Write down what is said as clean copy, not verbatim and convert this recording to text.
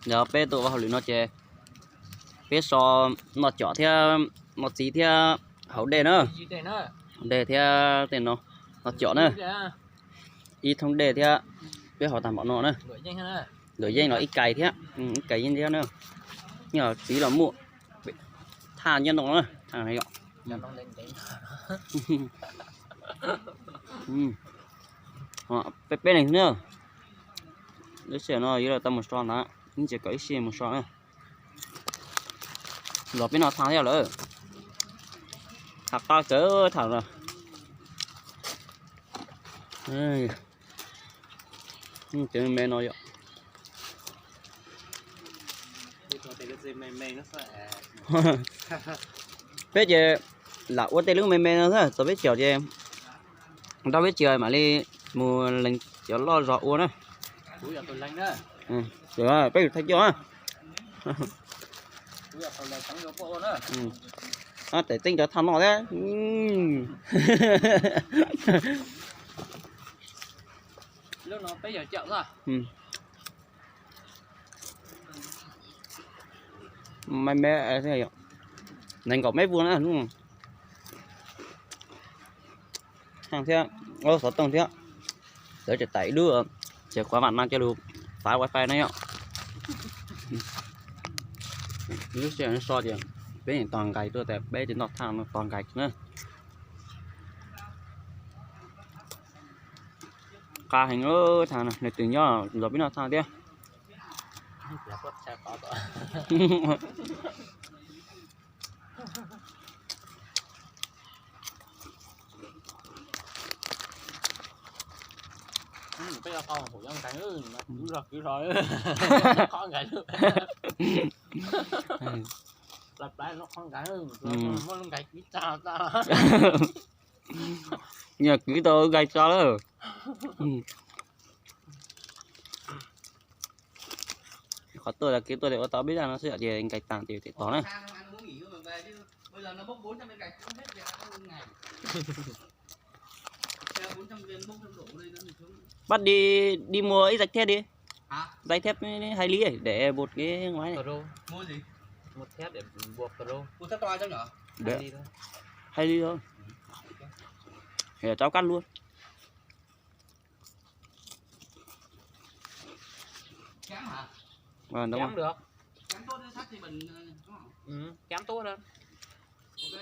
giờ bé tụ vào lưới nó chè bé so nó chỏ theo nó chỉ theo hậu đề nữa đề theo tiền nó chỏ nữa ít thông đề theo bé họ tạm bảo nó nữa lưỡi dây nó ít cày thế ít cày như thế nữa nhờ tí là muộn thà nhân nó thằng này gọi họ bé này nữa đứa trẻ nó ý là tầm một son đó nhưng chỉ có ít xe một son nữa rồi bên nó thang theo nữa thật to cỡ thằng rồi chữ mẹ nói vậy biết gì là uống tê nước mê mê nó thôi tôi biết chiều cho em tao biết chiều mà đi mùa lần chiều lo rõ uống á rồi biết thấy chưa để tính cho thằng nó đấy lúc nó bây giờ chậm rồi mày mẹ thế này nên có mấy vuông nữa đúng không hàng thế ô sáu tầng thế để chỉ tẩy đưa chỉ qua bạn mang cho được phá wifi này ạ nếu sẽ nó so tiền bé hiện toàn cày tôi tại bé chỉ nọt thang nó toàn cày nữa cả hình ơ thằng này từ nhỏ rồi biết nào thằng thế bây giờ con hổ dân cái nữa cứ rồi con cái nữa lặp lại nó con cái nữa nó cái cứ ta nhờ cứ tôi gây cho đó có tôi là cái tôi để tao biết là nó sẽ gì anh cạch tàng thì đó này bây giờ nó bốc 400 viên gạch cũng hết việc ăn ngày. Xe 400 viên bốc 100 đổ đây nó bắt đi mua ít rạch thép đi. Hả? Rạch thép 2 lý ấy, để bột cái ngoái này. Mua gì? Một thép để buộc pro. Mua thép to cháu nhỏ. 2 ly thôi. 2 ly thôi. Để cháu cắt luôn. Kém hả? Vâng, đúng kém không? được. Kém tốt hơn sắt thì mình đúng không? Kém tốt hơn. Ok.